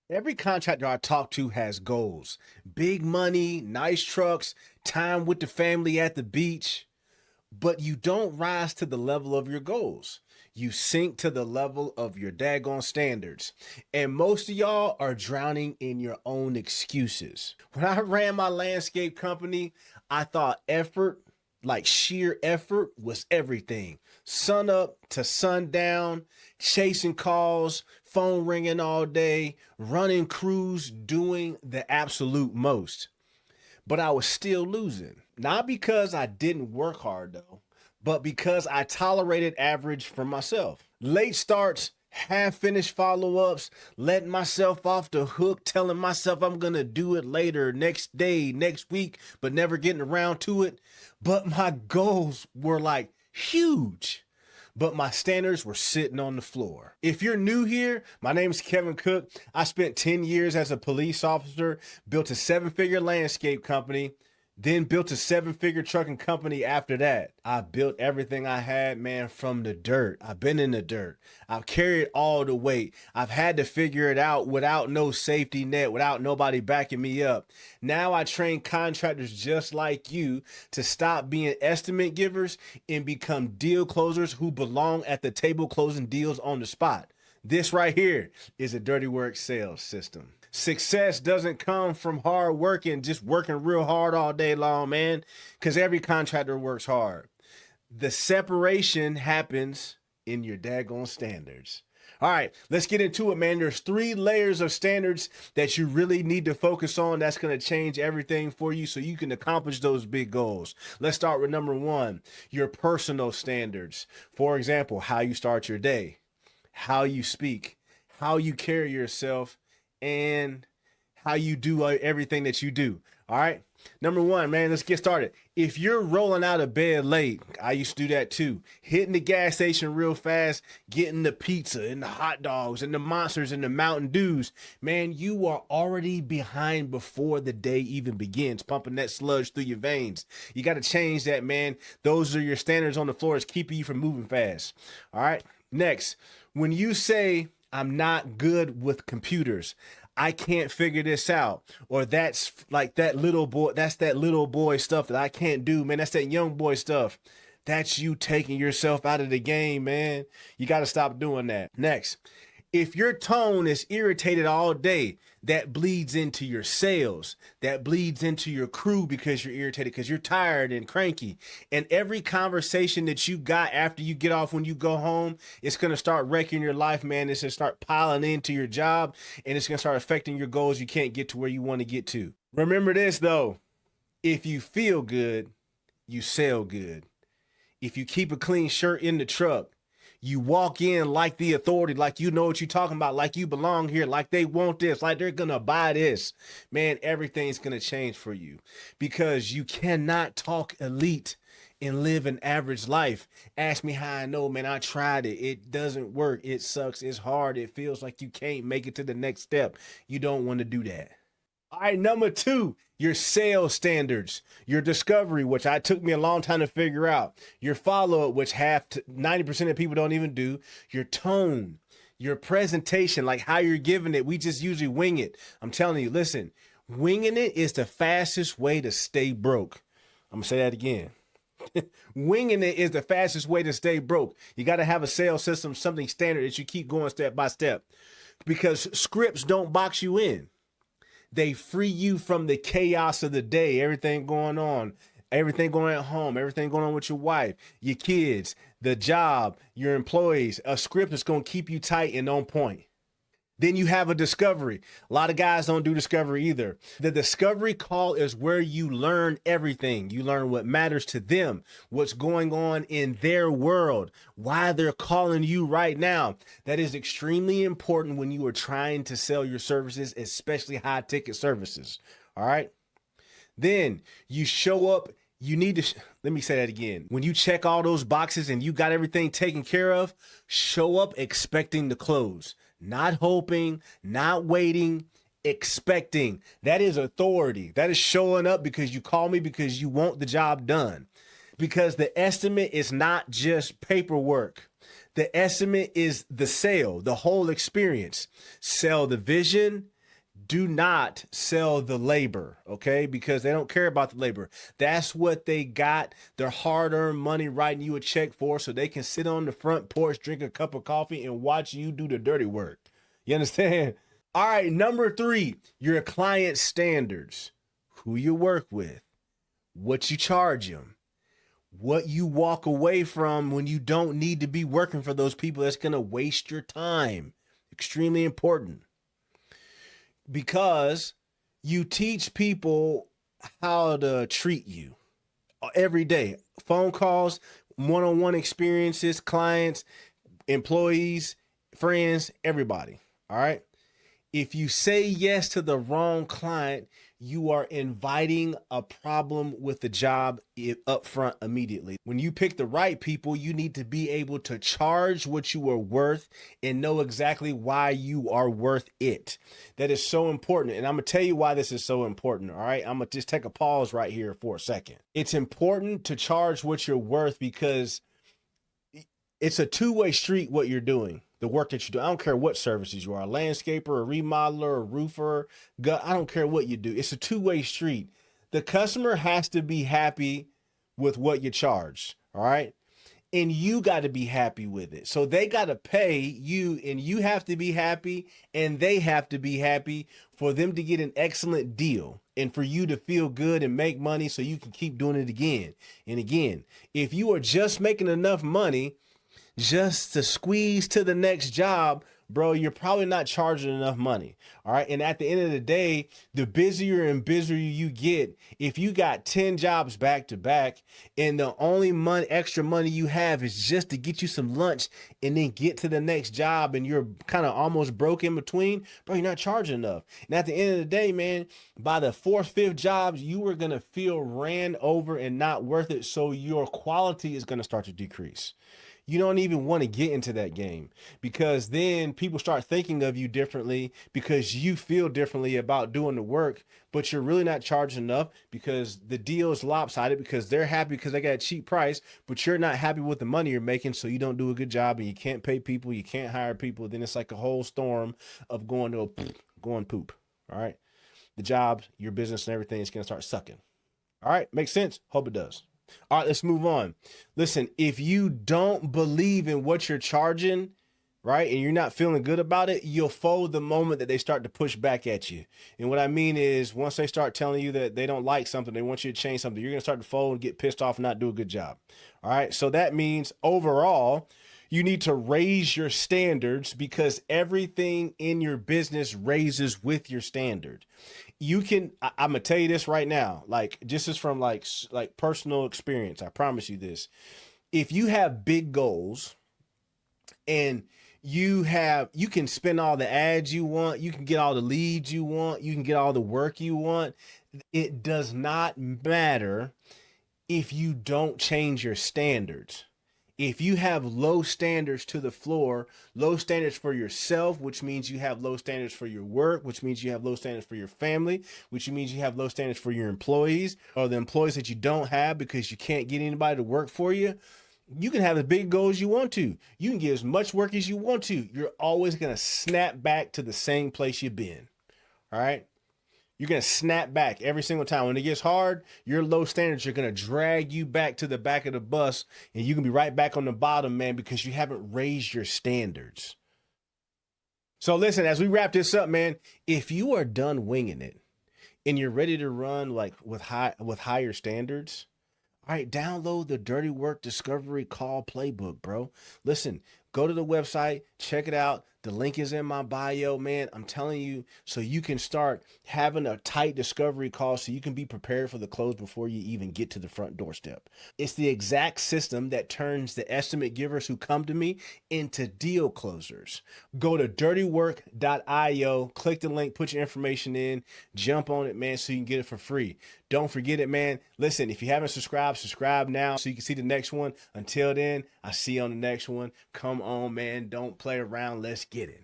Every contractor I talk to has goals: big money, nice trucks, time with the family at the beach. But you don't rise to the level of your goals. You sink to the level of your daggone standards. And most of y'all are drowning in your own excuses. When I ran my landscape company, I thought effort, like sheer effort, was everything. Sun up to sundown, chasing calls, phone ringing all day, running crews, doing the absolute most. But I was still losing. Not because I didn't work hard though, but because I tolerated average for myself. Late starts, half finished follow ups, letting myself off the hook, telling myself I'm gonna do it later, next day, next week, but never getting around to it. But my goals were like huge, but my standards were sitting on the floor. If you're new here, my name is Kevin Cook. I spent 10 years as a police officer, built a 7-figure landscape company, then built a 7-figure trucking company after that. I built everything I had, man, from the dirt. I've been in the dirt. I've carried all the weight. I've had to figure it out without no safety net, without nobody backing me up. Now I train contractors just like you to stop being estimate givers and become deal closers who belong at the table closing deals on the spot. This right here is a dirty work sales system. Success doesn't come from hard working, just working real hard all day long, man, because every contractor works hard. The separation happens in your daggone standards. All right, let's get into it, man. There's 3 layers of standards that you really need to focus on. That's going to change everything for you so you can accomplish those big goals. Let's start with number 1, your personal standards. For example, how you start your day, how you speak, how you carry yourself, and how you do everything that you do. All right. Number 1, man, let's get started. If you're rolling out of bed late, I used to do that too. Hitting the gas station real fast, getting the pizza and the hot dogs and the monsters and the Mountain Dews, man, you are already behind before the day even begins, pumping that sludge through your veins. You got to change that, man. Those are your standards on the floor. It's keeping you from moving fast. All right. Next, when you say, I'm not good with computers, I can't figure this out, or that's like that little boy, that's that little boy stuff that I can't do, man, that's that young boy stuff. That's you taking yourself out of the game, man. You got to stop doing that. Next, if your tone is irritated all day, that bleeds into your sales. That bleeds into your crew because you're irritated, because you're tired and cranky. And every conversation that you got after you get off when you go home, it's going to start wrecking your life, man. It's going to start piling into your job, and it's going to start affecting your goals. You can't get to where you want to get to. Remember this, though. If you feel good, you sell good. If you keep a clean shirt in the truck, you walk in like the authority, like you know what you're talking about, like you belong here, like they want this, like they're going to buy this, man, everything's going to change for you, because you cannot talk elite and live an average life. Ask me how I know, man. I tried it. It doesn't work. It sucks. It's hard. It feels like you can't make it to the next step. You don't want to do that. All right, number 2, your sales standards, your discovery, which I took me a long time to figure out, your follow-up, which 90% of people don't even do, your tone, your presentation, like how you're giving it. We just usually wing it. I'm telling you, listen, winging it is the fastest way to stay broke. I'm gonna say that again. Winging it is the fastest way to stay broke. You got to have a sales system, something standard that you keep going step by step, because scripts don't box you in. They free you from the chaos of the day, everything going on, everything going at home, everything going on with your wife, your kids, the job, your employees. A script is going to keep you tight and on point. Then you have a discovery. A lot of guys don't do discovery either. The discovery call is where you learn everything. You learn what matters to them, what's going on in their world, why they're calling you right now. That is extremely important when you are trying to sell your services, especially high ticket services. All right. Then you show up. You need to, let me say that again. When you check all those boxes and you got everything taken care of, show up expecting to close. Not hoping, not waiting, expecting. That is authority. That is showing up because you call me because you want the job done. Because the estimate is not just paperwork. The estimate is the sale, the whole experience. Sell the vision, Do not sell the labor, okay? Because they don't care about the labor. That's what they got their hard-earned money writing you a check for, so they can sit on the front porch, drink a cup of coffee, and watch you do the dirty work. You understand? All right, number 3, your client standards. Who you work with, what you charge them, what you walk away from when you don't need to be working for those people that's going to waste your time. Extremely important, because you teach people how to treat you every day. Phone calls, one-on-one experiences, clients, employees, friends, everybody. All right. If you say yes to the wrong client, you are inviting a problem with the job up front immediately. When you pick the right people, you need to be able to charge what you are worth and know exactly why you are worth it. That is so important. And I'm going to tell you why this is so important. All right. I'm going to just take a pause right here for a second. It's important to charge what you're worth because it's a two-way street what you're doing. The work that you do. I don't care what services you are, a landscaper, a remodeler, a roofer, I don't care what you do. It's a two-way street. The customer has to be happy with what you charge, all right? And you got to be happy with it. So they got to pay you, and you have to be happy, and they have to be happy for them to get an excellent deal and for you to feel good and make money so you can keep doing it again and again. If you are just making enough money just to squeeze to the next job, bro, you're probably not charging enough money. All right. And at the end of the day, the busier and busier you get, if you got 10 jobs back to back and the only extra money you have is just to get you some lunch and then get to the next job and you're kind of almost broke in between, bro, you're not charging enough. And at the end of the day, man, by the 4th, 5th jobs, you are going to feel ran over and not worth it. So your quality is going to start to decrease. You don't even want to get into that game because then people start thinking of you differently because you feel differently about doing the work, but you're really not charging enough because the deal is lopsided because they're happy because they got a cheap price, but you're not happy with the money you're making. So you don't do a good job and you can't pay people. You can't hire people. Then it's like a whole storm of going poop. All right. The jobs, your business and everything is going to start sucking. All right. Makes sense. Hope it does. All right, let's move on. Listen, if you don't believe in what you're charging, right, and you're not feeling good about it, you'll fold the moment that they start to push back at you. And what I mean is once they start telling you that they don't like something, they want you to change something, you're going to start to fold and get pissed off and not do a good job. All right, so that means overall, you need to raise your standards because everything in your business raises with your standard. I'm gonna tell you this right now, like just as from like personal experience, I promise you this. If you have big goals and you can spend all the ads you want, you can get all the leads you want, you can get all the work you want. It does not matter if you don't change your standards. If you have low standards to the floor, low standards for yourself, which means you have low standards for your work, which means you have low standards for your family, which means you have low standards for your employees or the employees that you don't have because you can't get anybody to work for you, you can have as big goals you want to. You can get as much work as you want to. You're always going to snap back to the same place you've been. All right. You're going to snap back every single time. When it gets hard, your low standards are going to drag you back to the back of the bus and you can be right back on the bottom, man, because you haven't raised your standards. So listen, as we wrap this up, man, if you are done winging it and you're ready to run like with higher standards, all right, download the Dirty Work Discovery Call Playbook, bro. Listen, go to the website, check it out. The link is in my bio, man. I'm telling you, so you can start having a tight discovery call so you can be prepared for the close before you even get to the front doorstep. It's the exact system that turns the estimate givers who come to me into deal closers. Go to dirtywork.io, click the link, put your information in, jump on it, man, so you can get it for free. Don't forget it, man. Listen, if you haven't subscribed, subscribe now so you can see the next one. Until then, I'll see you on the next one. Come on, man. Don't play around. Let's get it.